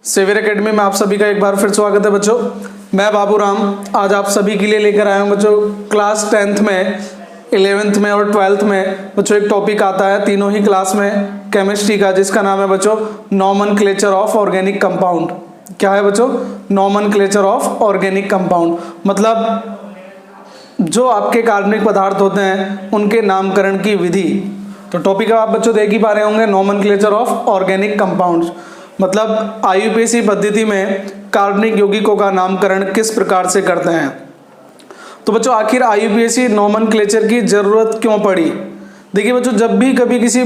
Saviour academy में आप सभी का एक बार फिर स्वागत है बच्चों। मैं बाबू राम आज आप सभी के लिए लेकर आया हूँ बच्चों क्लास 10th में 11th में और 12th में बच्चों एक टॉपिक आता है तीनों ही क्लास में केमिस्ट्री का, जिसका नाम है बच्चों नॉमेनक्लेचर ऑफ ऑर्गेनिक कंपाउंड। क्या है बच्चों? नॉमेनक्लेचर ऑफ ऑर्गेनिक कंपाउंड, मतलब जो आपके कार्बनिक पदार्थ होते हैं उनके नामकरण की विधि। तो टॉपिक आप बच्चों देख ही पा रहे होंगे, नॉमेनक्लेचर ऑफ ऑर्गेनिक कंपाउंड्स, मतलब आईयूपीएसी पद्धति में कार्बनिक यौगिकों का नामकरण किस प्रकार से करते हैं। तो बच्चों आखिर आईयूपीएसी नॉमेनक्लेचर की जरूरत क्यों पड़ी? देखिए बच्चों, जब भी कभी किसी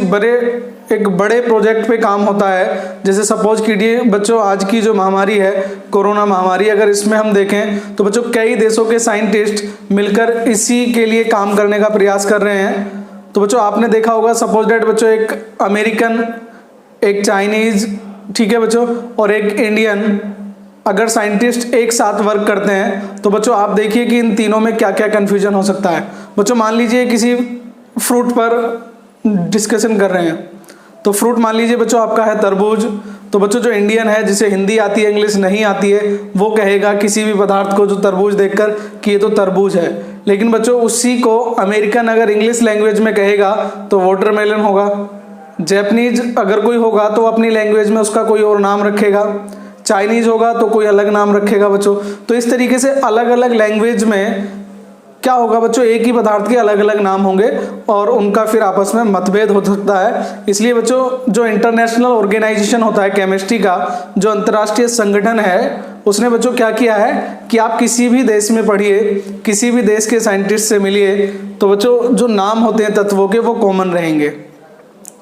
एक बड़े प्रोजेक्ट पे काम होता है, जैसे सपोज कीजिए बच्चों आज की जो महामारी है कोरोना महामारी, अगर इसमें हम देखें तो बच्चों कई देशों के साइंटिस्ट मिलकर इसी के लिए काम करने का प्रयास कर रहे हैं। तो बच्चों आपने देखा होगा सपोज डेट बच्चों एक अमेरिकन, एक चाइनीज, ठीक है बच्चों, और एक इंडियन अगर साइंटिस्ट एक साथ वर्क करते हैं तो बच्चों आप देखिए कि इन तीनों में क्या क्या कंफ्यूजन हो सकता है। बच्चों मान लीजिए किसी फ्रूट पर डिस्कशन कर रहे हैं, तो फ्रूट मान लीजिए बच्चों आपका है तरबूज, तो बच्चों जो इंडियन है जिसे हिंदी आती है इंग्लिश नहीं आती है वो कहेगा किसी भी पदार्थ को जो तरबूज देखकर कि ये तो तरबूज है, लेकिन बच्चों उसी को अमेरिकन अगर इंग्लिश लैंग्वेज में कहेगा तो वाटरमेलन होगा। जैपनीज अगर कोई होगा तो अपनी लैंग्वेज में उसका कोई और नाम रखेगा, चाइनीज होगा तो कोई अलग नाम रखेगा बच्चों। तो इस तरीके से अलग अलग लैंग्वेज में क्या होगा बच्चों, एक ही पदार्थ के अलग अलग नाम होंगे और उनका फिर आपस में मतभेद हो सकता है। इसलिए बच्चों जो इंटरनेशनल ऑर्गेनाइजेशन होता है केमिस्ट्री का, जो अंतर्राष्ट्रीय संगठन है, उसने बच्चों क्या किया है कि आप किसी भी देश में पढ़िए, किसी भी देश के साइंटिस्ट से मिलिए, तो बच्चों जो नाम होते हैं तत्वों के वो कॉमन रहेंगे।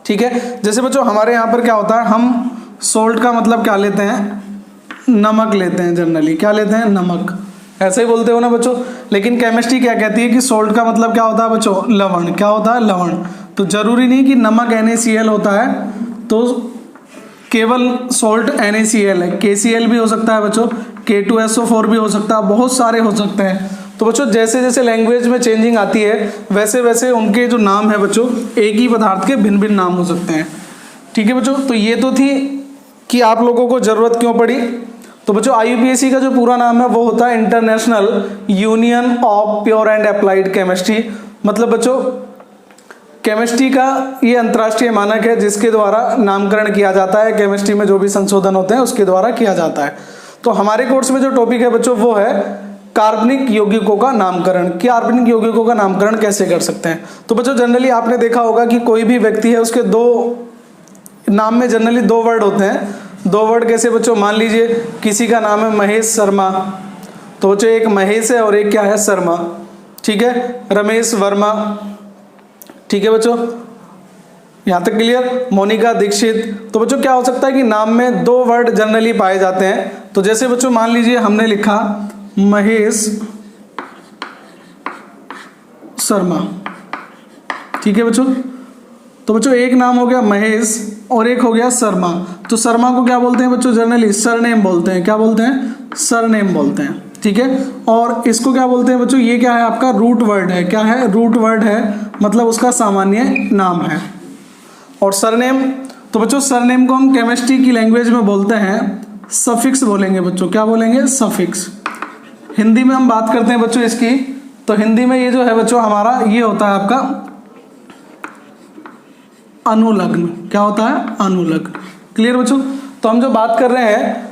ठीक है, जैसे बच्चों हमारे यहाँ पर क्या होता है, हम सोल्ट का मतलब क्या लेते हैं? नमक लेते हैं। जनरली क्या लेते हैं? नमक, ऐसे ही बोलते हो ना बच्चों। लेकिन केमिस्ट्री क्या कहती है कि सोल्ट का मतलब क्या होता है बच्चों? लवण। क्या होता है? लवण। तो जरूरी नहीं कि नमक NaCl होता है तो केवल सोल्ट NaCl है, KCl भी हो सकता है बच्चों, K2SO4 भी हो सकता है, बहुत सारे हो सकते हैं। तो बच्चों जैसे जैसे लैंग्वेज में चेंजिंग आती है वैसे वैसे उनके जो नाम है बच्चों एक ही पदार्थ के भिन्न भिन्न नाम हो सकते हैं। ठीक है बच्चों, तो ये तो थी कि आप लोगों को जरूरत क्यों पड़ी। तो बच्चों आईयूपीएसी का जो पूरा नाम है वो होता है international union of pure and applied chemistry, मतलब बच्चों केमिस्ट्री का ये अंतर्राष्ट्रीय मानक है जिसके द्वारा नामकरण किया जाता है, केमिस्ट्री में जो भी संशोधन होते हैं उसके द्वारा किया जाता है। तो हमारे कोर्स में जो टॉपिक है बच्चों वो है कार्बनिक यौगिकों का नामकरण। कि कार्बनिक यौगिकों का नामकरण कैसे कर सकते हैं। तो बच्चों जनरली आपने देखा होगा कि कोई भी व्यक्ति है उसके दो नाम में जनरली दो वर्ड होते हैं। दो वर्ड कैसे बच्चों? मान लीजिए किसी का नाम है महेश शर्मा, तो बच्चों एक महेश है और एक क्या है? शर्मा। ठीक है, रमेश वर्मा। ठीक है बच्चों, यहाँ तक क्लियर? मोनिका दीक्षित। तो बच्चों क्या हो सकता है कि नाम में दो वर्ड जनरली पाए जाते हैं। तो जैसे बच्चों मान लीजिए हमने लिखा महेश शर्मा, ठीक है बच्चों, तो बच्चों एक नाम हो गया महेश और एक हो गया शर्मा। तो शर्मा को क्या बोलते हैं बच्चों? जनरली सरनेम बोलते हैं। क्या बोलते हैं? सरनेम बोलते हैं। ठीक है, और इसको क्या बोलते हैं बच्चों? ये क्या है? आपका रूट वर्ड है। क्या है? रूट वर्ड है, मतलब उसका सामान्य नाम है। और सरनेम, तो बच्चों सरनेम को हम केमिस्ट्री की लैंग्वेज में बोलते हैं सफिक्स बोलेंगे बच्चों। क्या बोलेंगे? सफिक्स। हिंदी में हम बात करते हैं बच्चों इसकी, तो हिंदी में ये जो है बच्चों हमारा ये होता है आपका अनुलग्न। क्या होता है? अनुलग्न। क्लियर बच्चों? तो हम जो बात कर रहे हैं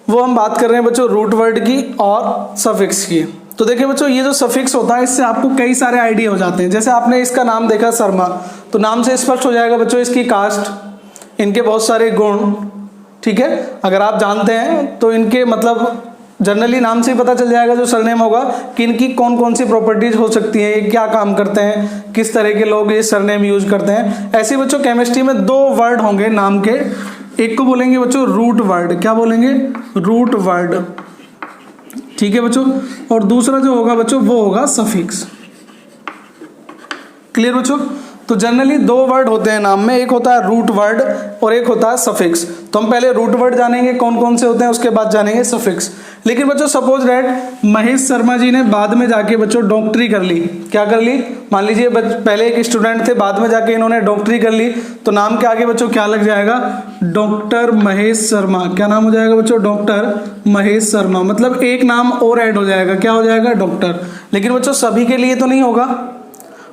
वो हम बात कर रहे हैं बच्चों रूट वर्ड की और सफिक्स की। तो देखिए बच्चों ये जो सफिक्स होता है इससे आपको कई सारे आइडिया हो जाते हैं। जैसे आपने इसका नाम देखा शर्मा, तो नाम से स्पष्ट हो जाएगा बच्चों इसकी कास्ट, इनके बहुत सारे गुण। ठीक है, अगर आप जानते हैं तो इनके मतलब जनरली नाम से ही पता चल जाएगा जो सरनेम होगा कि इनकी कौन कौन सी प्रॉपर्टीज हो सकती हैं, ये क्या काम करते हैं, किस तरह के लोग ये सरनेम यूज करते हैं। ऐसे बच्चों केमिस्ट्री में दो वर्ड होंगे नाम के, एक को बोलेंगे बच्चों रूट वर्ड। क्या बोलेंगे? Root word. ठीक है बच्चों, और दूसरा जो होगा बच्चों वो होगा सफिक्स। क्लियर बच्चों? तो जनरली दो वर्ड होते हैं नाम में, एक होता है रूट वर्ड और एक होता है सफिक्स। तो हम पहले रूट वर्ड जानेंगे कौन कौन से होते हैं, उसके बाद जानेंगे सफिक्स। लेकिन बच्चों सपोज दैट महेश शर्मा जी ने बाद में जाके बच्चों डॉक्टरी कर ली, क्या कर ली, मान लीजिए पहले एक स्टूडेंट थे, बाद में जाके इन्होंने डॉक्टरी कर ली, तो नाम के आगे बच्चों क्या लग जाएगा, डॉक्टर महेश शर्मा। क्या नाम हो जाएगा बच्चों, डॉक्टर महेश शर्मा। मतलब एक नाम और ऐड हो जाएगा, क्या हो जाएगा, डॉक्टर। लेकिन बच्चों सभी के लिए तो नहीं होगा,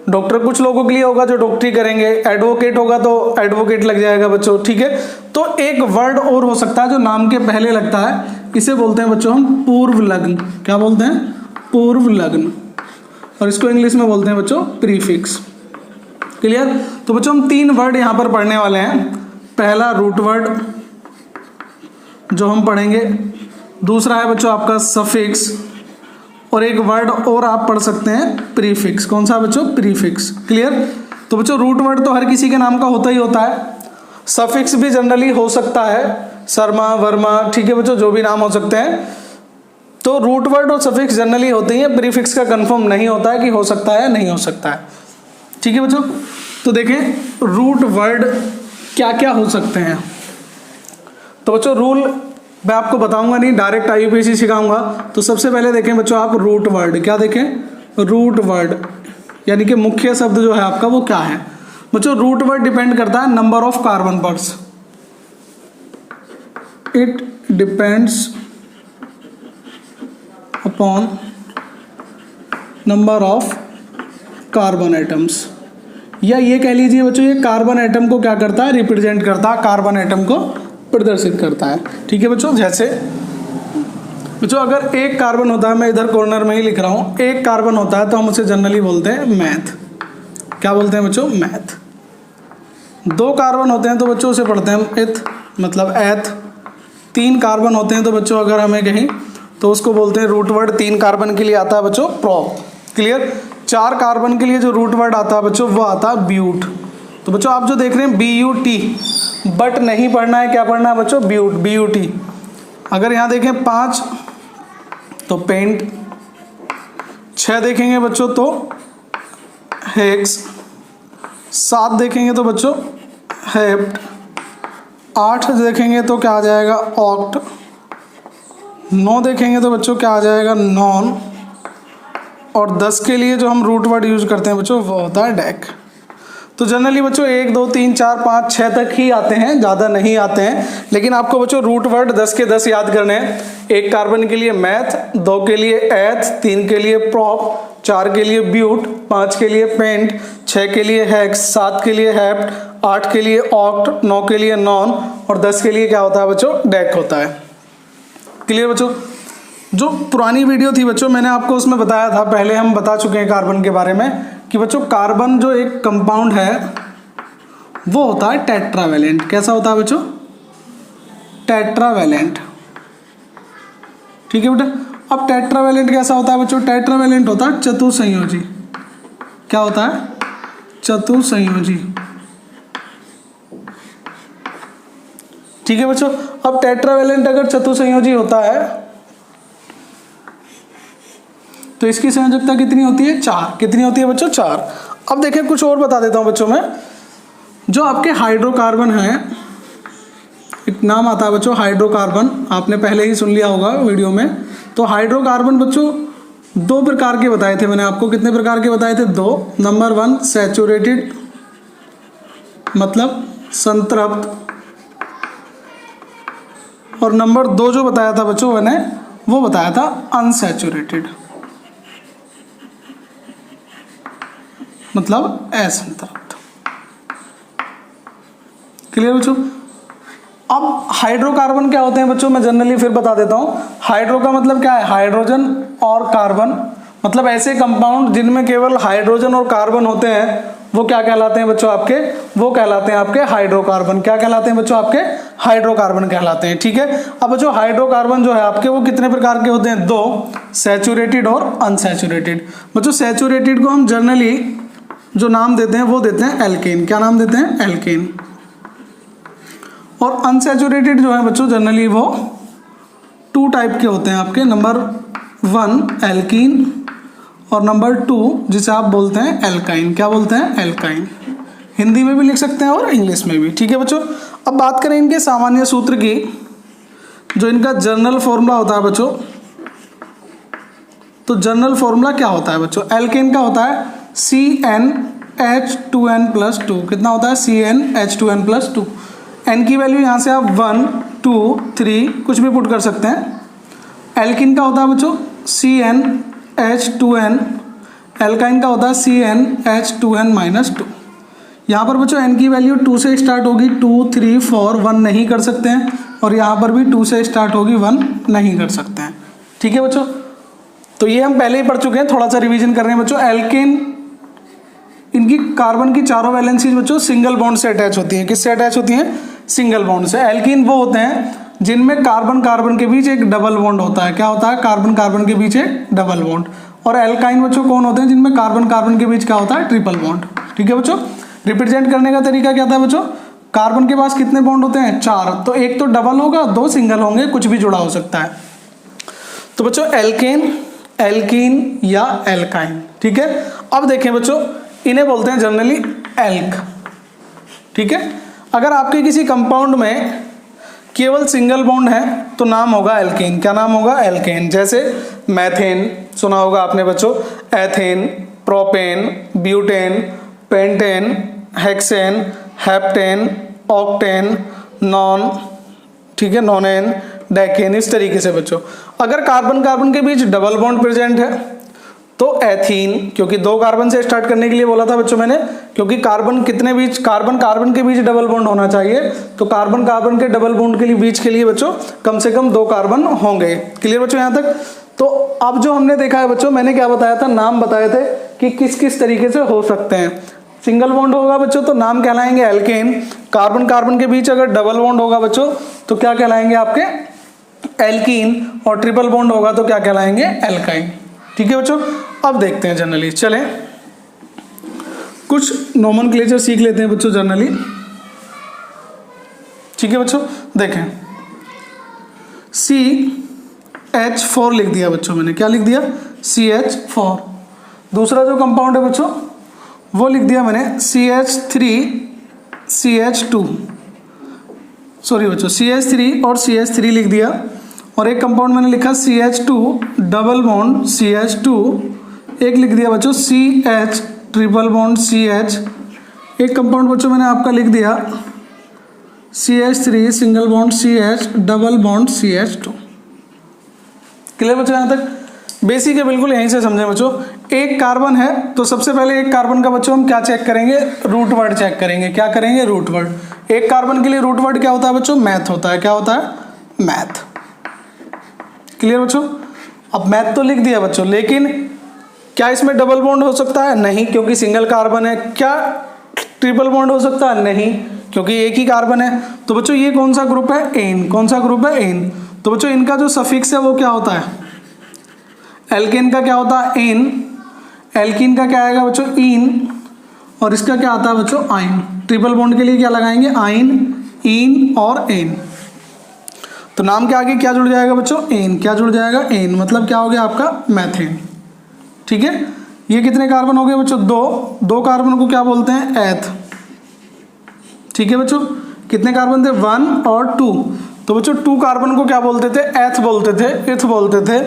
डॉक्टर कुछ लोगों के लिए होगा जो डॉक्टरी करेंगे, एडवोकेट होगा तो एडवोकेट लग जाएगा बच्चों, ठीक है। तो एक वर्ड और हो सकता है जो नाम के पहले लगता है, इसे बोलते हैं बच्चों हम पूर्व लग्न। क्या बोलते हैं, पूर्व लग्न, और इसको इंग्लिश में बोलते हैं बच्चों प्रीफिक्स। क्लियर। तो बच्चों हम 3 वर्ड यहां पर पढ़ने वाले हैं। पहला रूट वर्ड जो हम पढ़ेंगे, दूसरा है बच्चों आपका सफिक्स, और एक वर्ड और आप पढ़ सकते हैं प्रीफिक्स। कौन सा बच्चों, प्रीफिक्स। क्लियर। तो बच्चों रूट वर्ड तो हर किसी के नाम का होता ही होता है, सफिक्स भी जनरली हो सकता है, शर्मा, वर्मा, ठीक है बच्चों, जो भी नाम हो सकते हैं। तो रूट वर्ड और सफिक्स जनरली होते ही हैं, प्रीफिक्स का कंफर्म नहीं होता है कि हो सकता है या नहीं हो सकता है, ठीक है बच्चों। तो देखें रूट वर्ड क्या क्या हो सकते हैं। तो बच्चों रूल मैं आपको बताऊंगा नहीं, डायरेक्ट IUPAC सिखाऊंगा। तो सबसे पहले देखें बच्चों आप रूट वर्ड, क्या देखें, रूट वर्ड यानी कि मुख्य शब्द जो है आपका वो क्या है। बच्चों रूट वर्ड डिपेंड करता है number of carbon purse, it depends upon number of carbon atoms, या ये कह लीजिए बच्चों ये कार्बन एटम को क्या करता है, रिप्रेजेंट करता है, कार्बन एटम को प्रदर्शित करता है, ठीक है बच्चों। जैसे बच्चों अगर एक कार्बन होता है, मैं इधर कॉर्नर में ही लिख रहा हूं, एक कार्बन होता है तो हम उसे जनरली बोलते हैं मैथ। क्या बोलते हैं बच्चों, मैथ। 2 कार्बन होते हैं तो बच्चों उसे पढ़ते हैं एथ, मतलब एथ। 3 कार्बन होते हैं तो बच्चों अगर हमें कहीं तो उसको बोलते हैं रूट वर्ड, 3 कार्बन के लिए आता है बच्चों प्रोप। क्लियर। 4 कार्बन के लिए जो रूट वर्ड आता है बच्चों वो आता है ब्यूट। तो बच्चों आप जो देख रहे हैं BUT, बट नहीं पढ़ना है, क्या पढ़ना है बच्चों, ब्यूट, BUT। अगर यहाँ देखें 5 तो पेंट, 6 देखेंगे बच्चों तो हेक्स, 7 देखेंगे तो बच्चों हेप्ट, 8 देखेंगे तो क्या आ जाएगा, ऑक्ट, 9 देखेंगे तो बच्चों क्या आ जाएगा, नॉन, और 10 के लिए जो हम रूट वर्ड यूज करते हैं बच्चों वो होता है डेक। तो जनरली बच्चों 1 2 3 4 5 6 तक ही आते हैं, ज़्यादा नहीं आते हैं। लेकिन आपको बच्चों रूट वर्ड 10 के 10 याद करने हैं। 1 कार्बन के लिए मैथ, 2 के लिए एथ, 3 के लिए प्रॉप, 4 के लिए ब्यूट, 5 के लिए पेंट, 6 के लिए हेक्स, 7 के लिए हेप्ट, 8 के लिए ऑक्ट, 9 के लिए नॉन, और 10 के लिए क्या होता है बच्चों, डेक होता है। क्लियर बच्चों। जो पुरानी वीडियो थी बच्चों मैंने आपको उसमें बताया था, पहले हम बता चुके हैं कार्बन के बारे में कि बच्चों कार्बन जो एक कंपाउंड है वो होता है टेट्रावैलेंट। कैसा होता है बच्चों, टेट्रावैलेंट, ठीक है बेटा। अब टेट्रावैलेंट कैसा होता है बच्चों, टेट्रावैलेंट होता है चतुसंयोजी। क्या होता है, चतुसंयोजी, ठीक है बच्चों। अब टेट्रावैलेंट अगर चतुसंयोजी होता है तो इसकी संयोजकता कितनी होती है, 4। कितनी होती है बच्चों, 4। अब देखें कुछ और बता देता हूं बच्चों में। जो आपके हाइड्रोकार्बन है, एक नाम आता है बच्चों हाइड्रोकार्बन, आपने पहले ही सुन लिया होगा वीडियो में। तो हाइड्रोकार्बन बच्चों 2 प्रकार के बताए थे मैंने आपको। कितने प्रकार के बताए थे, 2। नंबर 1 सैचुरेटेड, मतलब संतृप्त, और नंबर 2 जो बताया था बच्चों मैंने वो बताया था अनसैचुरेटेड, मतलब असंतृप्त। क्लियर बच्चों। अब हाइड्रोकार्बन क्या होते हैं बच्चों, मैं जनरली फिर बता देता हूं। हाइड्रो का मतलब क्या है, हाइड्रोजन और कार्बन, मतलब ऐसे कंपाउंड जिनमें केवल हाइड्रोजन और कार्बन होते हैं वो क्या कहलाते हैं बच्चों आपके, वो कहलाते हैं आपके हाइड्रोकार्बन। क्या कहलाते हैं बच्चों आपके, हाइड्रोकार्बन कहलाते हैं, ठीक है। अब बच्चों हाइड्रोकार्बन जो है आपके वो कितने प्रकार के होते हैं, 2, सैचुरेटेड और अनसैचुरेटेड। बच्चों सैचुरेटेड को हम जनरली जो नाम देते हैं वो देते हैं एल्केन। क्या नाम देते हैं, एल्केन। और अनसैचुरेटेड जो है बच्चों जनरली वो 2 टाइप के होते हैं आपके। नंबर 1 एल्कीन, और नंबर 2 जिसे आप बोलते हैं एल्काइन। क्या बोलते हैं, एल्काइन। हिंदी में भी लिख सकते हैं और इंग्लिश में भी, ठीक है बच्चों। अब बात करें इनके सामान्य सूत्र की, जो इनका जनरल फॉर्मूला होता है बच्चों तो जनरल फॉर्मूला क्या होता है बच्चों, एल्केन का होता है CnH2n+2। कितना होता है, CnH2n+2। एन की वैल्यू यहाँ से आप 1 2 3 कुछ भी पुट कर सकते हैं। एल्किन का होता है बच्चों CnH2n, एल्काइन का होता है CnH2n-2। यहाँ पर बच्चों एन की वैल्यू 2 से स्टार्ट होगी, 2 3 4 1 नहीं कर सकते हैं, और यहाँ पर भी 2 से स्टार्ट होगी, 1 नहीं कर सकते हैं। ठीक है बच्चों, तो ये हम पहले ही पढ़ चुके हैं, थोड़ा सा रिवीजन कर रहे हैं बच्चों। एल्केन, इनकी कार्बन की चारों वैलेंसीज बच्चों सिंगल बॉन्ड से अटैच होती हैं। किससे अटैच होती हैं, सिंगल बॉन्ड से। एल्कीन वो होते हैं जिनमें कार्बन कार्बन के बीच एक डबल बॉन्ड होता है। क्या होता है, कार्बन कार्बन के बीच एक डबल बॉन्ड। और एल्काइन बच्चों कौन होते हैं, जिनमें कार्बन कार्बन के बीच क्या होता है, ट्रिपल बॉन्ड। ठीक है बच्चों, रिप्रेजेंट करने का तरीका क्या था बच्चों, कार्बन के पास कितने बॉन्ड होते हैं, 4, तो एक तो डबल होगा, 2 सिंगल होंगे, कुछ भी जुड़ा हो सकता है। तो बच्चों एल्केन, एल्कीन या एल्काइन। ठीक है, अब देखें बच्चों, इन्हें बोलते हैं जनरली एल्क। ठीक है, अगर आपके किसी कंपाउंड में केवल सिंगल बॉन्ड है तो नाम होगा एल्केन। क्या नाम होगा, एल्केन। जैसे मैथेन सुना होगा आपने बच्चों, ethane, propane, butane, pentane, hexane, heptane, octane, non, ठीक है, नोनेन, डेकेन, इस तरीके से बच्चों। अगर कार्बन कार्बन के बीच डबल बॉन्ड प्रेजेंट है तो एथीन, क्योंकि 2 कार्बन से स्टार्ट करने के लिए बोला था बच्चों मैंने, क्योंकि कार्बन कितने बीच, कार्बन कार्बन के बीच डबल बॉन्ड होना चाहिए, तो कार्बन कार्बन के डबल बॉन्ड के लिए बीच के लिए बच्चों कम से कम 2 कार्बन होंगे। क्लियर बच्चों यहाँ तक। तो अब जो हमने देखा है बच्चों, मैंने क्या बताया था, नाम बताए थे कि किस किस तरीके से हो सकते हैं। सिंगल बॉन्ड होगा बच्चों तो नाम कहलाएंगे एल्केन। कार्बन कार्बन के बीच अगर डबल बॉन्ड होगा बच्चों तो क्या कहलाएंगे आपके, एल्कीन। और ट्रिपल बॉन्ड होगा तो क्या कहलाएंगे, एल्काइन। ठीक है बच्चों, अब देखते हैं जनरली, चलें कुछ नोमेनक्लेचर सीख लेते हैं बच्चों जनरली। ठीक है बच्चों, देखें CH4 लिख दिया बच्चों मैंने। क्या लिख दिया, CH4। दूसरा जो कंपाउंड है बच्चों वो लिख दिया मैंने CH3CH2, सॉरी बच्चों, CH3 और CH3 लिख दिया। और एक कंपाउंड मैंने लिखा CH2 डबल बॉन्ड CH2, एक लिख दिया बच्चों CH ट्रिपल बॉन्ड CH। एक कंपाउंड बच्चों मैंने आपका लिख दिया CH3 single bond CH double bond CH2। Clear बच्चों, यहाँ तक बेसिक है, बिल्कुल यहीं से समझें बच्चों। एक कार्बन है तो सबसे पहले एक कार्बन का बच्चों हम क्या चेक करेंगे, रूट वर्ड चेक करेंगे। क्या करेंगे, रूट वर्ड। एक कार्बन के लिए रूट वर्ड क्या होता है बच्चों, मैथ होता है। क्या होता है, मैथ। क्लियर बच्चों, अब मैथ तो लिख दिया बच्चों, लेकिन क्या इसमें डबल बॉन्ड हो सकता है, नहीं, क्योंकि सिंगल कार्बन है। क्या ट्रिपल बॉन्ड हो सकता है, नहीं, क्योंकि एक ही कार्बन है। तो बच्चों ये कौन सा ग्रुप है, एन। कौन सा ग्रुप है, एन। तो बच्चों इनका जो सफिक्स है वो क्या होता है, एल्केन का क्या होता है, एन। एल्कीन का क्या आएगा बच्चों, इन। और इसका क्या आता है बच्चों, आइन। ट्रिपल बॉन्ड के लिए क्या लगाएंगे, आइन, इन और एन। तो नाम के आगे क्या जुड़ जाएगा बच्चों, एन। क्या जुड़ जाएगा, एन, मतलब क्या हो गया आपका, मैथेन। ठीक है, ये कितने कार्बन हो गए बच्चों, 2 कार्बन को क्या बोलते हैं, एथ। ठीक है बच्चों, कितने कार्बन थे, 1 और 2। तो बच्चों 2 कार्बन को क्या बोलते थे, एथ बोलते थे, इथ बोलते थे।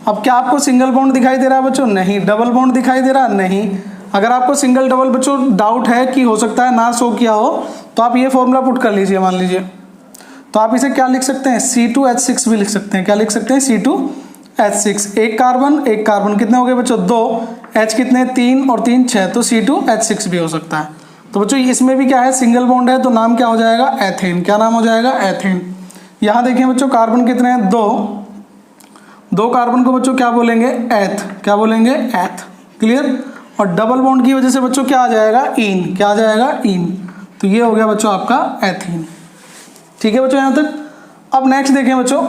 अब क्या आपको सिंगल बॉन्ड दिखाई दे रहा है बच्चों, नहीं। डबल बॉन्ड दिखाई दे रहा, नहीं। अगर आपको सिंगल डबल बच्चों डाउट है कि हो सकता है ना शो किया हो, तो आप ये फॉर्मूला पुट कर लीजिए। मान लीजिए तो आप इसे क्या लिख सकते हैं, C2H6 भी लिख सकते हैं। क्या लिख सकते हैं, C2H6। एक कार्बन कितने हो गए बच्चों, 2। H कितने, 3 और 3 6, तो C2H6 भी हो सकता है। तो बच्चों इसमें भी क्या है, सिंगल बॉन्ड है, तो नाम क्या हो जाएगा, एथेन। क्या नाम हो जाएगा, एथेन। यहाँ देखिए बच्चों कार्बन कितने हैं, 2 कार्बन को बच्चों क्या बोलेंगे, एथ। क्या बोलेंगे, एथ। क्लियर। और डबल बॉन्ड की वजह से बच्चों क्या आ जाएगा, इन। क्या आ जाएगा, इन। तो ये हो गया बच्चों आपका एथीन। ठीक है बच्चों यहाँ तक। अब नेक्स्ट देखें बच्चों,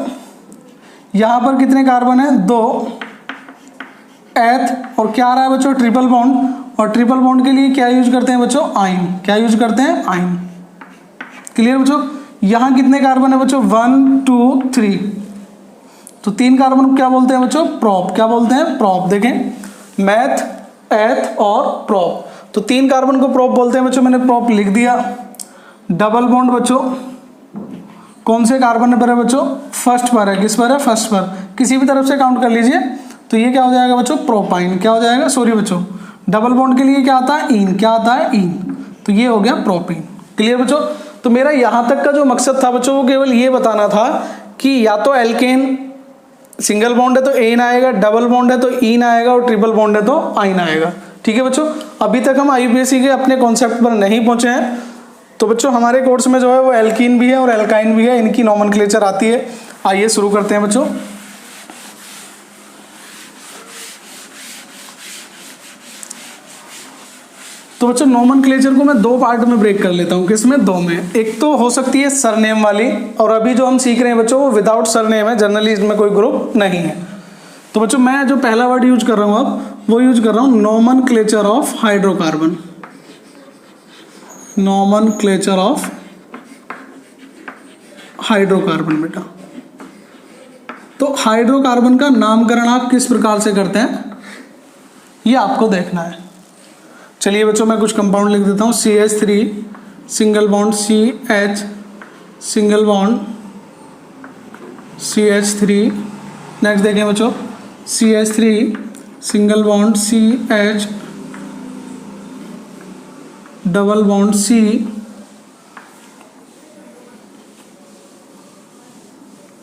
यहाँ पर कितने कार्बन है, 2 एथ। और क्या आ रहा है बच्चों, ट्रिपल बॉन्ड। और ट्रिपल बॉन्ड के लिए क्या यूज करते हैं बच्चों, आइन। क्या यूज करते हैं, आइन। क्लियर बच्चों। यहाँ कितने कार्बन है बच्चों, 1 2 3। तो 3 कार्बन को क्या बोलते हैं बच्चों, प्रोप। क्या बोलते हैं, प्रोप। देखें, मैथ, एथ और प्रोप। तो 3 कार्बन को प्रोप बोलते हैं बच्चों, मैंने प्रोप लिख दिया। डबल बॉन्ड बच्चों कौन से कार्बन पर है बच्चों, फर्स्ट पर है। किस पर है, फर्स्ट पर। किसी भी तरफ से काउंट कर लीजिए, तो ये क्या हो जाएगा बच्चों, प्रोपाइन। क्या हो जाएगा, सॉरी बच्चों, डबल बॉन्ड के लिए क्या आता है, इन। क्या आता है, इन। तो ये हो गया प्रोपीन। क्लियर बच्चों। तो मेरा यहाँ तक का जो मकसद था बच्चों, वो केवल ये बताना था कि या तो एल्केन सिंगल बॉन्ड है तो एन आएगा, डबल बॉन्ड है तो इन आएगा, और ट्रिपल बॉन्ड है तो आइन आएगा। ठीक है बच्चों। अभी तक हम आईयूपीएसी के अपने कॉन्सेप्ट पर नहीं पहुंचे हैं। तो बच्चों हमारे कोर्स में जो है वो एल्कीन भी है और एल्काइन भी है, इनकी नॉमेनक्लेचर आती है। आइए शुरू करते हैं बच्चों। तो बच्चों नॉमेनक्लेचर को मैं दो पार्ट में ब्रेक कर लेता हूँ। किसमें, दो में। एक तो हो सकती है सरनेम वाली, और अभी जो हम सीख रहे हैं बच्चों वो विदाउट सरनेम है, जनरली इसमें कोई ग्रुप नहीं है। तो बच्चों मैं जो पहला वर्ड यूज कर रहा हूँ अब, वो यूज कर रहा हूँ nomenclature of hydrocarbon. Nomenclature of hydrocarbon बेटा। तो हाइड्रोकार्बन का नामकरण आप किस प्रकार से करते हैं, ये आपको देखना है। चलिए बच्चों मैं कुछ कंपाउंड लिख देता हूँ। CH3 single bond CH single bond CH3। Next देखें बच्चों, CH3 single bond CH double bond C।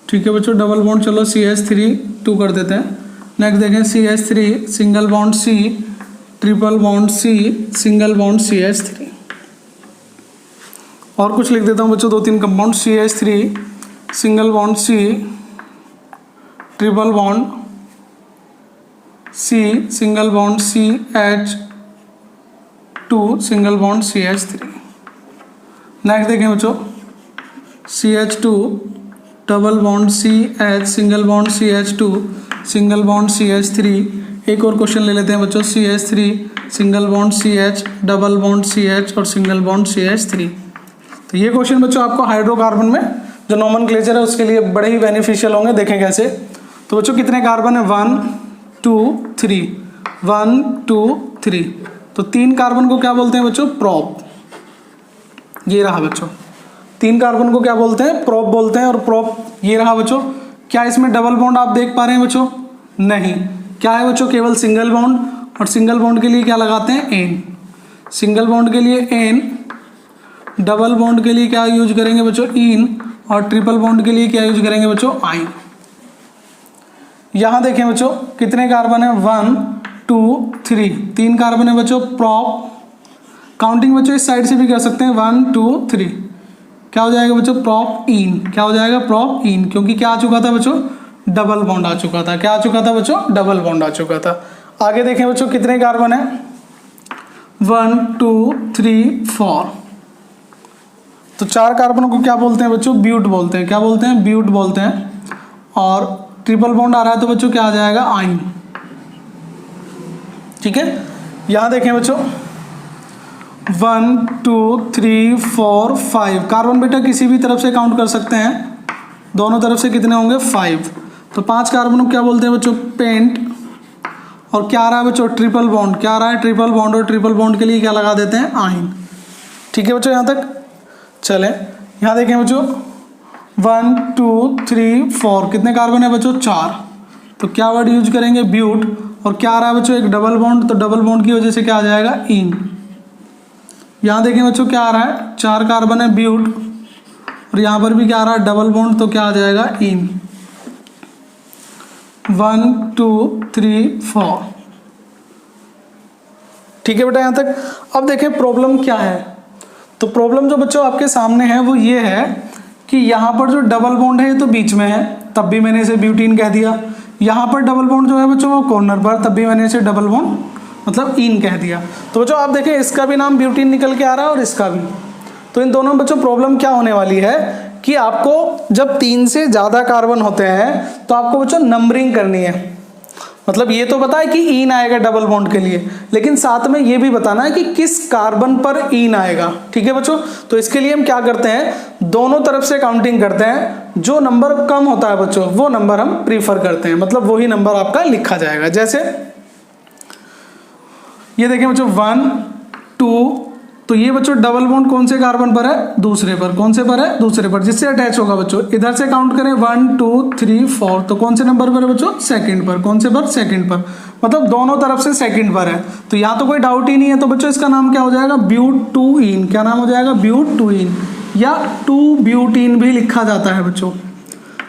ठीक है बच्चों, डबल बॉन्ड चलो CH3 2 कर देते हैं। नेक्स्ट देखें CH3 single bond C triple bond C single bond CH3। और कुछ लिख देता हूँ बच्चों, 2-3 compound. CH3 single bond C triple bond C single bond CH2 single bond CH3। Next देखें बच्चों, CH2 double bond CH single bond CH2 single bond CH3। एक और क्वेश्चन ले लेते हैं बच्चों, CH3 single bond CH double bond CH और single bond CH3। तो ये क्वेश्चन बच्चों आपको हाइड्रोकार्बन में जो नॉमेनक्लेचर है उसके लिए बड़े ही बेनिफिशियल होंगे। देखें कैसे। तो बच्चों कितने कार्बन है, 1 2 3, 1 2 3। तो 3 कार्बन को क्या बोलते हैं बच्चों, प्रोप। ये रहा बच्चों, 3 कार्बन को क्या बोलते हैं, प्रोप बोलते हैं। और प्रोप ये रहा बच्चों। क्या इसमें डबल बॉन्ड आप देख पा रहे हैं बच्चों, नहीं। क्या है बच्चों, केवल सिंगल बॉन्ड। और सिंगल बॉन्ड के लिए क्या लगाते हैं, एन। सिंगल बॉन्ड के लिए एन, डबल बॉन्ड के लिए क्या यूज करेंगे बच्चों, इन। और ट्रिपल बॉन्ड के लिए क्या यूज करेंगे बच्चों, आइन। यहां देखें बच्चों कितने कार्बन है, 1 2 3, 3 कार्बन है बच्चों, प्रोप। काउंटिंग बच्चों इस साइड से भी कर सकते हैं, 1 2 3। क्या हो जाएगा बच्चों, प्रोप इन। क्या हो जाएगा, प्रोप इन, क्योंकि क्या आ चुका था बच्चों, डबल बॉन्ड आ चुका था। क्या आ चुका था बच्चों, डबल बॉन्ड आ चुका था। आगे देखें बच्चों कितने कार्बन है, 1 2 3 4। तो 4 कार्बन को क्या बोलते हैं बच्चों, ब्यूट बोलते हैं। क्या बोलते हैं, ब्यूट बोलते हैं। और ट्रिपल बॉन्ड आ रहा है तो बच्चों क्या आ जाएगा, आइन। ठीक है। यहां देखें बच्चों 1 2 3 4 5 कार्बन बेटा किसी भी तरफ से काउंट कर सकते हैं, दोनों तरफ से कितने होंगे, 5। तो 5 कार्बन को क्या बोलते हैं बच्चों, पेंट। और क्या आ रहा है बच्चों, ट्रिपल बॉन्ड। क्या आ रहा है, ट्रिपल बॉन्ड। और ट्रिपल बॉन्ड के लिए क्या लगा देते हैं, आइन। ठीक है बच्चों, यहाँ तक चले। यहाँ देखें बच्चों 1 2 3 4 कितने कार्बन है बच्चों, 4। तो क्या वर्ड यूज करेंगे, ब्यूट। और क्या आ रहा है बच्चों, एक डबल बॉन्ड। तो डबल बॉन्ड की वजह से क्या आ जाएगा, इन। यहाँ देखें बच्चों क्या आ रहा है, 4 कार्बन है, ब्यूट। और यहाँ पर भी क्या आ रहा है, डबल बॉन्ड। तो क्या आ जाएगा, इन। 1 2 3 4। ठीक है बेटा यहाँ तक। अब देखें प्रॉब्लम क्या है। तो प्रॉब्लम जो बच्चों आपके सामने है वो ये है कि यहाँ पर जो डबल बॉन्ड है ये तो बीच में है, तब भी मैंने इसे ब्यूटीन कह दिया। यहाँ पर डबल बॉन्ड जो है बच्चों वो कॉर्नर पर, तब भी मैंने इसे डबल बॉन्ड मतलब इन कह दिया। तो बच्चों आप देखें इसका भी नाम ब्यूटीन निकल के आ रहा है और इसका भी। तो इन दोनों में बच्चों प्रॉब्लम क्या होने वाली है कि आपको जब 3 से ज़्यादा कार्बन होते हैं तो आपको बच्चों नंबरिंग करनी है। मतलब ये तो पता है कि इन आएगा डबल बॉन्ड के लिए, लेकिन साथ में ये भी बताना है कि किस कार्बन पर इन आएगा। ठीक है बच्चों। तो इसके लिए हम क्या करते हैं, दोनों तरफ से काउंटिंग करते हैं। जो नंबर कम होता है बच्चों वो नंबर हम प्रीफर करते हैं, मतलब वही नंबर आपका लिखा जाएगा। जैसे ये देखें बच्चों 1 2 तो ये बच्चों डबल बॉन्ड कौन से कार्बन पर है? दूसरे पर। कौन से पर है? दूसरे पर, जिससे अटैच होगा बच्चों। इधर से काउंट करें 1 2 3 4, तो कौन से नंबर पर है बच्चों? सेकंड पर। कौन से पर? सेकंड पर, मतलब दोनों तरफ से सेकंड पर है। तो यहाँ तो कोई डाउट ही नहीं है। तो बच्चों इसका नाम क्या हो जाएगा? ब्यूटूइन। क्या नाम हो जाएगा? ब्यूटूइन, या 2-ब्यूटीन भी लिखा जाता है बच्चों।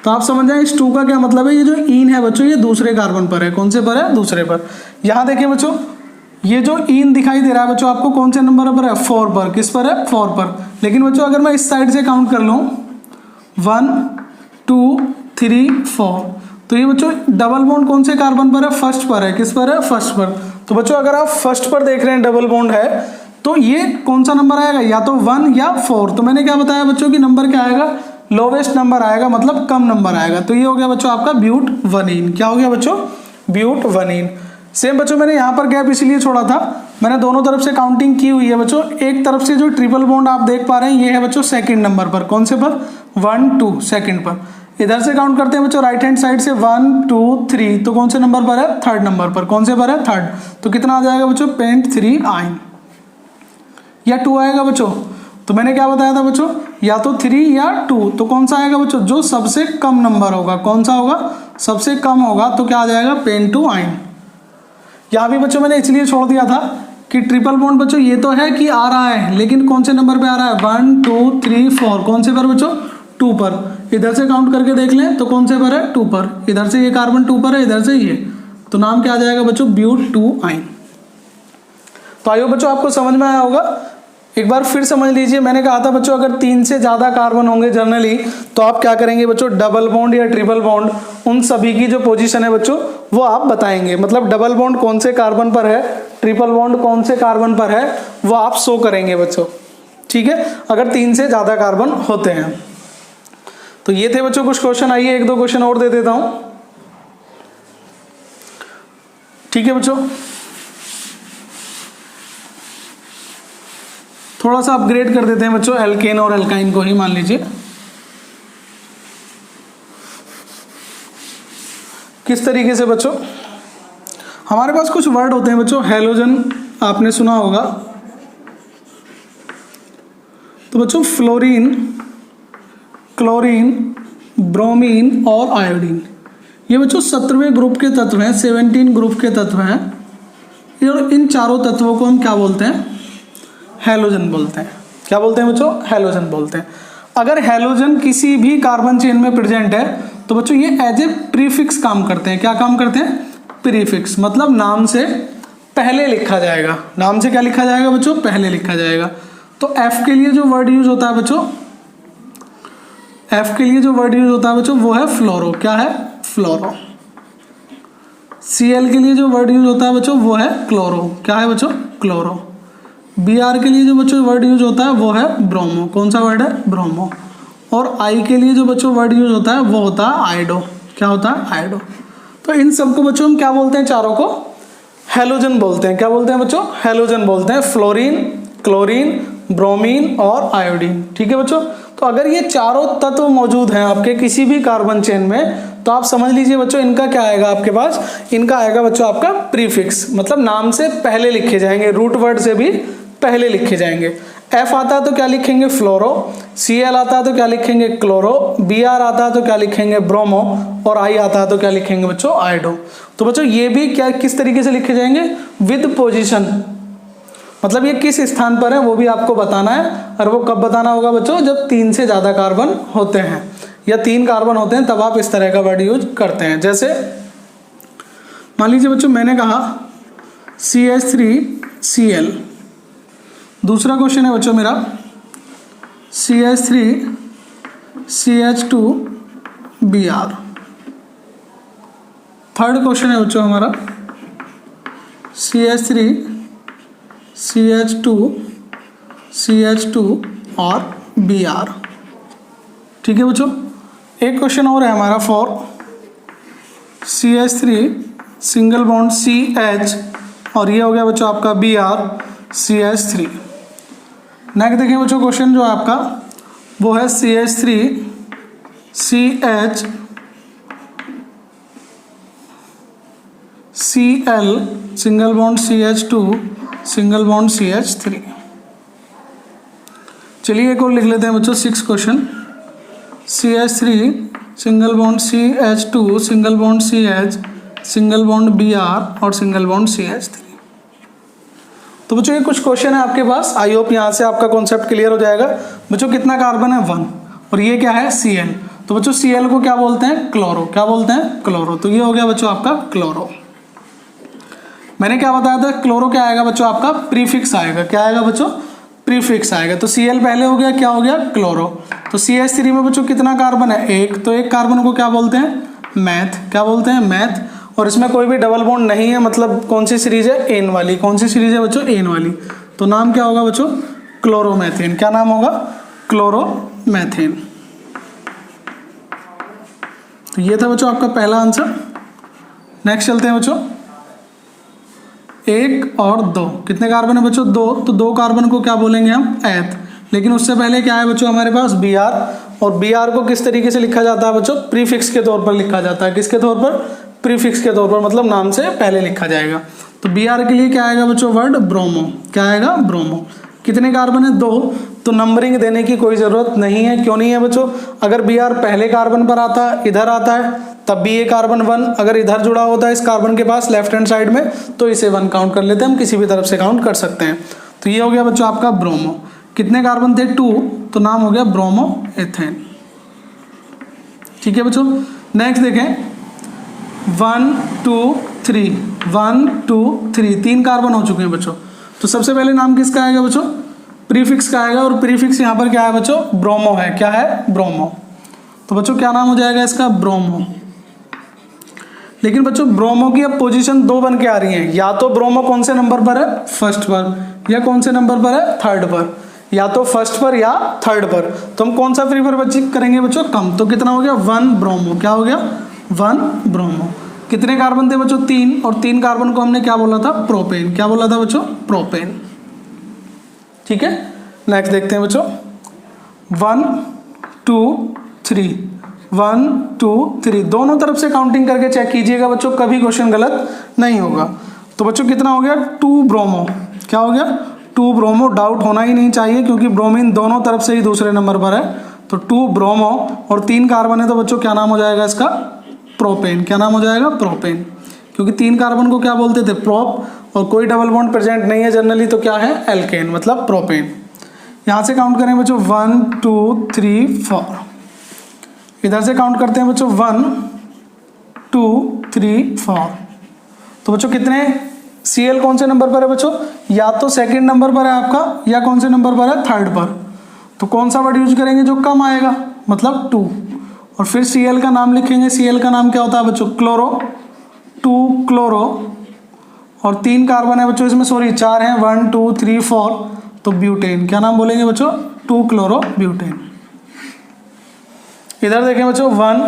तो आप समझ जाए इस 2 का क्या मतलब है। ये जो इन है बच्चों, ये दूसरे कार्बन पर है। कौन से पर है? दूसरे पर। यहाँ देखिए बच्चों, ये जो इन दिखाई दे रहा है बच्चों आपको, कौन से नंबर पर है? 4 पर। किस पर है? 4 पर। लेकिन बच्चों अगर मैं इस साइड से काउंट कर लूँ 1 2 3 4, तो ये बच्चों डबल बॉन्ड कौन से कार्बन पर है? फर्स्ट पर है। किस पर है? फर्स्ट पर। तो बच्चों अगर आप फर्स्ट पर देख रहे हैं डबल बॉन्ड है, तो ये कौन सा नंबर आएगा? या तो 1 या 4। तो मैंने क्या बताया बच्चों कि नंबर क्या आएगा? लोवेस्ट नंबर आएगा, मतलब कम नंबर आएगा। तो ये हो गया बच्चों आपका ब्यूटवनीन। क्या हो गया बच्चों? ब्यूटवनीन। सेम बच्चों मैंने यहाँ पर गैप इसलिए छोड़ा था, मैंने दोनों तरफ से काउंटिंग की हुई है बच्चों। एक तरफ से जो ट्रिपल बॉन्ड आप देख पा रहे हैं, ये है बच्चों सेकंड नंबर पर। कौन से पर? 1 2, सेकंड पर। इधर से काउंट करते हैं बच्चों राइट हैंड साइड से 1 2 3, तो कौन से नंबर पर है? थर्ड नंबर पर। कौन से पर है? थर्ड। तो कितना आ जाएगा बच्चों? पेंट3 आइन, या 2 आएगा बच्चों। तो मैंने क्या बताया था बच्चों? या तो 3 या 2। तो कौन सा आएगा बच्चों? जो सबसे कम नंबर होगा। कौन सा होगा? सबसे कम होगा। तो क्या आ जाएगा? पेंट2 आइन। यहाँ भी बच्चों मैंने इसलिए छोड़ दिया था कि ट्रिपल बॉन्ड बच्चों ये तो है कि आ रहा है, लेकिन कौन से नंबर पे आ रहा है? 1 2 3 4। कौन से पर बच्चों? 2 पर। इधर से काउंट करके देख लें तो कौन से पर है? 2 पर। इधर से ये कार्बन 2 पर है, इधर से ये, तो नाम क्या आ जाएगा बच्चों? ब्यूट2 आइन। तो आइए बच्चों आपको समझ में आया होगा। एक बार फिर समझ लीजिए, मैंने कहा था बच्चों अगर 3 से ज़्यादा कार्बन होंगे जनरली, तो आप क्या करेंगे बच्चों? डबल बॉन्ड या ट्रिपल बॉन्ड, उन सभी की जो पोजीशन है बच्चों वो आप बताएंगे। मतलब डबल बॉन्ड कौन से कार्बन पर है, ट्रिपल बॉन्ड कौन से कार्बन पर है, वो आप शो करेंगे बच्चों। ठीक है, अगर 3 से ज़्यादा कार्बन होते हैं। तो ये थे बच्चों कुछ क्वेश्चन। आइए 1-2 क्वेश्चन और दे देता हूँ। ठीक है बच्चों, थोड़ा सा अपग्रेड कर देते हैं बच्चों एल्केन और एल्काइन को ही। मान लीजिए किस तरीके से बच्चों, हमारे पास कुछ वर्ड होते हैं बच्चों। हैलोजन आपने सुना होगा। तो बच्चों फ्लोरीन, क्लोरीन, ब्रोमीन और आयोडीन, ये बच्चों 17वें ग्रुप के तत्व हैं, 17 ग्रुप के तत्व हैं। और इन चारों तत्वों को हम क्या बोलते हैं? हैलोजन बोलते हैं। क्या बोलते हैं बच्चों? हैलोजन बोलते हैं। अगर हैलोजन किसी भी कार्बन चेन में प्रेजेंट है तो बच्चों ये एज ए प्रीफिक्स काम करते हैं। क्या काम करते हैं? प्रीफिक्स, मतलब नाम से पहले लिखा जाएगा। नाम से क्या लिखा जाएगा बच्चों? पहले लिखा जाएगा। तो एफ के लिए जो वर्ड यूज होता है बच्चों, एफ के लिए जो वर्ड यूज होता है बच्चों वो है फ्लोरो। क्या है? फ्लोरो। Cl के लिए जो वर्ड यूज होता है बच्चों वो है क्लोरो। क्या है बच्चों? क्लोरो। Br के लिए जो बच्चों वर्ड यूज होता है वो है ब्रोमो। कौन सा वर्ड है? ब्रोमो। और I के लिए जो बच्चों वर्ड यूज होता है वो होता है आयोडो। क्या होता है? आयोडो। तो इन सबको बच्चों हम क्या बोलते हैं? चारों को हैलोजन बोलते हैं। क्या बोलते हैं बच्चों? हैलोजन बोलते हैं। फ्लोरीन, क्लोरीन, ब्रोमीन और आयोडीन। ठीक है बच्चों, तो अगर ये चारों तत्व मौजूद हैं आपके किसी भी कार्बन चेन में, तो आप समझ लीजिए बच्चों इनका क्या आएगा आपके पास? इनका आएगा बच्चों आपका प्रीफिक्स, मतलब नाम से पहले लिखे जाएंगे, रूट वर्ड से भी पहले लिखे जाएंगे। एफ आता है तो क्या लिखेंगे? फ्लोरो। Cl आता है तो क्या लिखेंगे? क्लोरो। Br आता है तो क्या लिखेंगे? ब्रोमो। और I आता है तो क्या लिखेंगे बच्चों? आयोडो। तो बच्चों ये भी क्या किस तरीके से लिखे जाएंगे? विद पोजीशन, मतलब ये किस स्थान पर है वो भी आपको बताना है। और वो कब बताना होगा बच्चों? जब 3 से ज़्यादा कार्बन होते हैं या 3 कार्बन होते हैं, तब आप इस तरह का वर्ड यूज करते हैं। जैसे मान लीजिए बच्चों मैंने कहा CH3Cl। दूसरा क्वेश्चन है बच्चों मेरा CH3CH2Br। थर्ड क्वेश्चन है बच्चों हमारा CH3CH2 और Br। ठीक है बच्चों, एक क्वेश्चन और है हमारा for CH3 single bond CH, और ये हो गया बच्चों आपका Br CH3। नेक्स्ट देखिए बच्चों क्वेश्चन जो आपका वो है CH3CH Cl single bond CH2 single bond CH3। चलिए एक और लिख लेते हैं बच्चों 6 question. CH3 single bond CH2 single bond CH single bond Br और सिंगल बॉन्ड CH3। तो बच्चों ये कुछ क्वेश्चन है आपके पास, आई होप यहाँ से आपका कॉन्सेप्ट क्लियर हो जाएगा। बच्चों कितना कार्बन है 1 और ये क्या है Cl। तो बच्चों Cl को क्या बोलते हैं क्लोरो, क्या बोलते हैं क्लोरो। तो ये हो गया बच्चों आपका क्लोरो। मैंने क्या बताया था क्लोरो क्या आएगा बच्चों आपका प्रीफिक्स आएगा, क्या आएगा बच्चों प्रीफिक्स आएगा। तो Cl पहले हो गया, क्या हो गया क्लोरो। तो CH3 में बच्चों कितना कार्बन है 1, तो एक कार्बन को क्या बोलते हैं मैथ, क्या बोलते हैं मैथ। और इसमें कोई भी डबल बॉन्ड नहीं है, मतलब कौन सी सीरीज है एन वाली, कौन सी सीरीज है बच्चों एन वाली। तो नाम क्या होगा बच्चों क्लोरोमेथेन, क्या नाम होगा क्लोरोमेथेन। तो ये था बच्चों आपका पहला आंसर। नेक्स्ट चलते हैं बच्चों 1 और 2, कितने कार्बन है बच्चों 2, तो 2 कार्बन को क्या बोलेंगे हम एथ। लेकिन उससे पहले क्या है बच्चों हमारे पास Br, और Br को किस तरीके से लिखा जाता है बच्चों प्रीफिक्स के तौर पर लिखा जाता है। किसके तौर पर प्रीफिक्स के तौर पर, मतलब नाम से पहले लिखा जाएगा। तो Br के लिए क्या आएगा बच्चों वर्ड ब्रोमो, क्या आएगा ब्रोमो। कितने कार्बन है 2, तो नंबरिंग देने की कोई ज़रूरत नहीं है। क्यों नहीं है बच्चों, अगर Br पहले कार्बन पर आता है इधर आता है तब भी ये कार्बन 1, अगर इधर जुड़ा होता है इस कार्बन के पास लेफ्ट हैंड साइड में तो इसे 1 काउंट कर लेते हैं, हम किसी भी तरफ से काउंट कर सकते हैं। तो ये हो गया बच्चों आपका ब्रोमो। कितने कार्बन थे 2, तो नाम हो गया ब्रोमो एथेन। ठीक है बच्चों। नेक्स्ट देखें 1 2 3, 1 2 3, 3 कार्बन हो चुके हैं बच्चों। तो सबसे पहले नाम किसका आएगा बच्चों प्रीफिक्स का आएगा, और प्रीफिक्स यहाँ पर क्या है बच्चों ब्रोमो है, क्या है ब्रोमो। तो बच्चों क्या नाम हो जाएगा इसका ब्रोमो। लेकिन बच्चों ब्रोमो की अब पोजीशन 2 बन के आ रही है, या तो ब्रोमो कौन से नंबर पर है फर्स्ट पर, या कौन से नंबर पर है थर्ड पर, या तो फर्स्ट पर या थर्ड पर। तो हम कौन सा प्रीफर करेंगे बच्चों कम। तो कितना हो गया 1 ब्रोमो, क्या हो गया 1 ब्रोमो। कितने कार्बन थे बच्चों 3, और 3 कार्बन को हमने क्या बोला था प्रोपेन, क्या बोला था बच्चों प्रोपेन। ठीक है। नेक्स्ट देखते हैं बच्चों 1 2 3, 1 2 3, दोनों तरफ से काउंटिंग करके चेक कीजिएगा बच्चों, कभी क्वेश्चन गलत नहीं होगा। तो बच्चों कितना हो गया 2 ब्रोमो, क्या हो गया 2 ब्रोमो। डाउट होना ही नहीं चाहिए क्योंकि ब्रोमीन दोनों तरफ से ही दूसरे नंबर पर है। तो 2 ब्रोमो और 3 कार्बन है, तो बच्चों क्या नाम हो जाएगा इसका प्रोपेन, क्या नाम हो जाएगा प्रोपेन। क्योंकि 3 कार्बन को क्या बोलते थे प्रोप, और कोई डबल बॉन्ड प्रेजेंट नहीं है जनरली, तो क्या है एल्केन, मतलब प्रोपेन। यहाँ से काउंट करें बच्चों 1 2 3 4, इधर से काउंट करते हैं बच्चों 1 2 3 4। तो बच्चों कितने Cl कौन से नंबर पर है बच्चों, या तो सेकंड नंबर पर है आपका, या कौन से नंबर पर है थर्ड पर। तो कौन सा वर्ड यूज करेंगे जो कम आएगा, मतलब 2, और फिर Cl का नाम लिखेंगे। Cl का नाम क्या होता है बच्चों क्लोरो, 2 क्लोरो, और 3 कार्बन है बच्चों इसमें, सॉरी 4 हैं 1 2 3 4, तो ब्यूटेन, क्या नाम बोलेंगे बच्चों 2 क्लोरो ब्यूटेन। इधर देखें बच्चों 1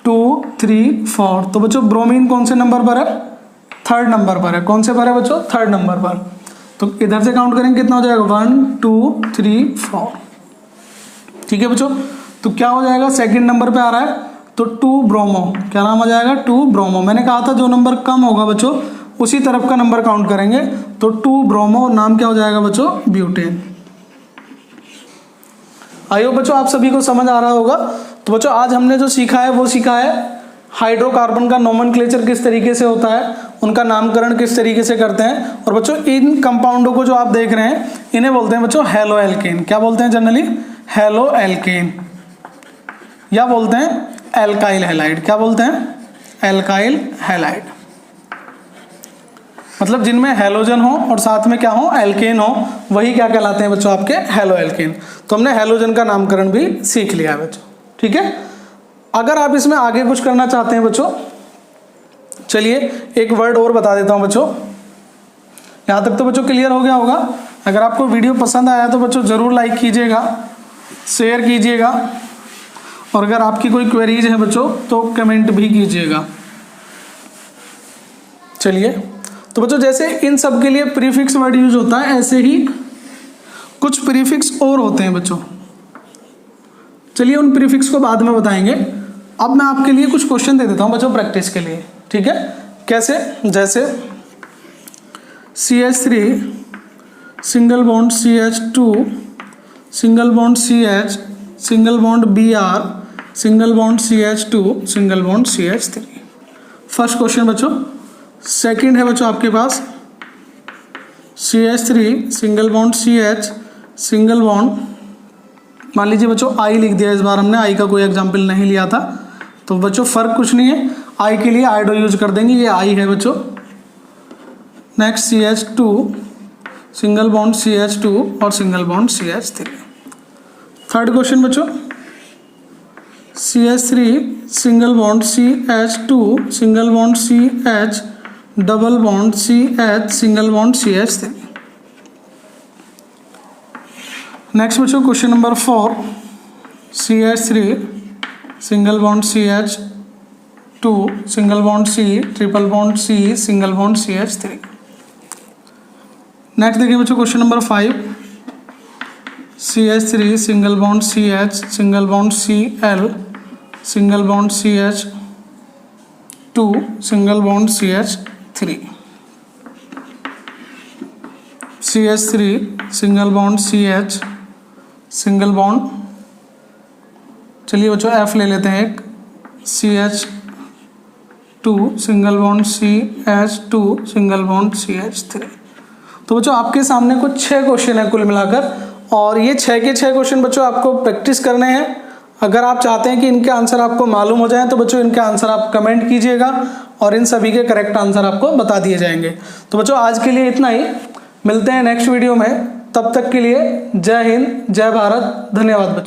2 3 4, तो बच्चों ब्रोमीन कौन से नंबर पर है थर्ड नंबर पर है, कौन से पर है बच्चों थर्ड नंबर पर। तो इधर से काउंट करेंगे कितना हो जाएगा 1 2 3 4। ठीक है बच्चों। तो क्या हो जाएगा सेकंड नंबर पे आ रहा है, तो 2 ब्रोमो, क्या नाम हो जाएगा 2 ब्रोमो। मैंने कहा था जो नंबर कम होगा बच्चों उसी तरफ का नंबर काउंट करेंगे। तो 2 ब्रोमो, नाम क्या हो जाएगा बच्चों ब्यूटेन। आई होप बच्चों आप सभी को समझ आ रहा होगा। तो बच्चों आज हमने जो सीखा है वो सीखा है हाइड्रोकार्बन का नोमेनक्लेचर किस तरीके से होता है, उनका नामकरण किस तरीके से करते हैं। और बच्चों इन कंपाउंडों को जो आप देख रहे हैं इन्हें बोलते हैं बच्चों हेलो एल्केन, क्या बोलते हैं जनरली हेलो एल्केन, या बोलते हैं एल्काइल हैलाइड, क्या बोलते हैं एल्काइल हैलाइड। मतलब जिनमें हेलोजन हो और साथ में क्या हो एल्केन हो, वही क्या कहलाते हैं बच्चों आपके हेलो एल्केन। तो हमने हेलोजन का नामकरण भी सीख लिया है बच्चों। ठीक है। अगर आप इसमें आगे कुछ करना चाहते हैं बच्चों, चलिए एक वर्ड और बता देता हूं बच्चों। यहाँ तक तो बच्चों क्लियर हो गया होगा। अगर आपको वीडियो पसंद आया तो बच्चों ज़रूर लाइक कीजिएगा, शेयर कीजिएगा, और अगर आपकी कोई क्वेरीज है बच्चों तो कमेंट भी कीजिएगा। चलिए, तो बच्चों जैसे इन सब के लिए प्रीफिक्स वर्ड यूज होता है, ऐसे ही कुछ प्रीफिक्स और होते हैं बच्चों। चलिए उन प्रीफिक्स को बाद में बताएंगे। अब मैं आपके लिए कुछ क्वेश्चन दे देता हूं बच्चों प्रैक्टिस के लिए। ठीक है। कैसे, जैसे CH3 single bond CH2 single bond CH, single bond Br, single bond CH2, single bond CH3। First question बच्चों। सेकंड है बच्चों आपके पास CH3, single bond CH, single bond, मान लीजिए बच्चों I लिख दिया, इस बार हमने I का कोई एग्जाम्पल नहीं लिया था, तो बच्चों फ़र्क कुछ नहीं है, I के लिए आइडो यूज कर देंगे, ये I है बच्चों। Next CH2, single bond CH2 और single bond CH3। Third question बच्चों, CH3, single bond CH2, single bond CH, double bond CH, single bond CH3। Next बच्चों question number 4, CH3, single bond CH2, single bond C, triple bond C, single bond CH3। Next देखिए बच्चों question number 5, CH3, single bond CH, single bond Cl, single bond CH2, single bond CH3। CH3, single bond CH, single bond, चलिए बच्चों F ले लेते हैं एक, CH2, single bond CH2, single bond CH3। तो बच्चों आपके सामने कुछ 6 क्वेश्चन है कुल मिलाकर, और ये 6 के 6 क्वेश्चन बच्चों आपको प्रैक्टिस करने हैं। अगर आप चाहते हैं कि इनके आंसर आपको मालूम हो जाए तो बच्चों इनके आंसर आप कमेंट कीजिएगा और इन सभी के करेक्ट आंसर आपको बता दिए जाएंगे। तो बच्चों आज के लिए इतना ही, मिलते हैं नेक्स्ट वीडियो में, तब तक के लिए जय हिंद, जय भारत, धन्यवाद बच्चों।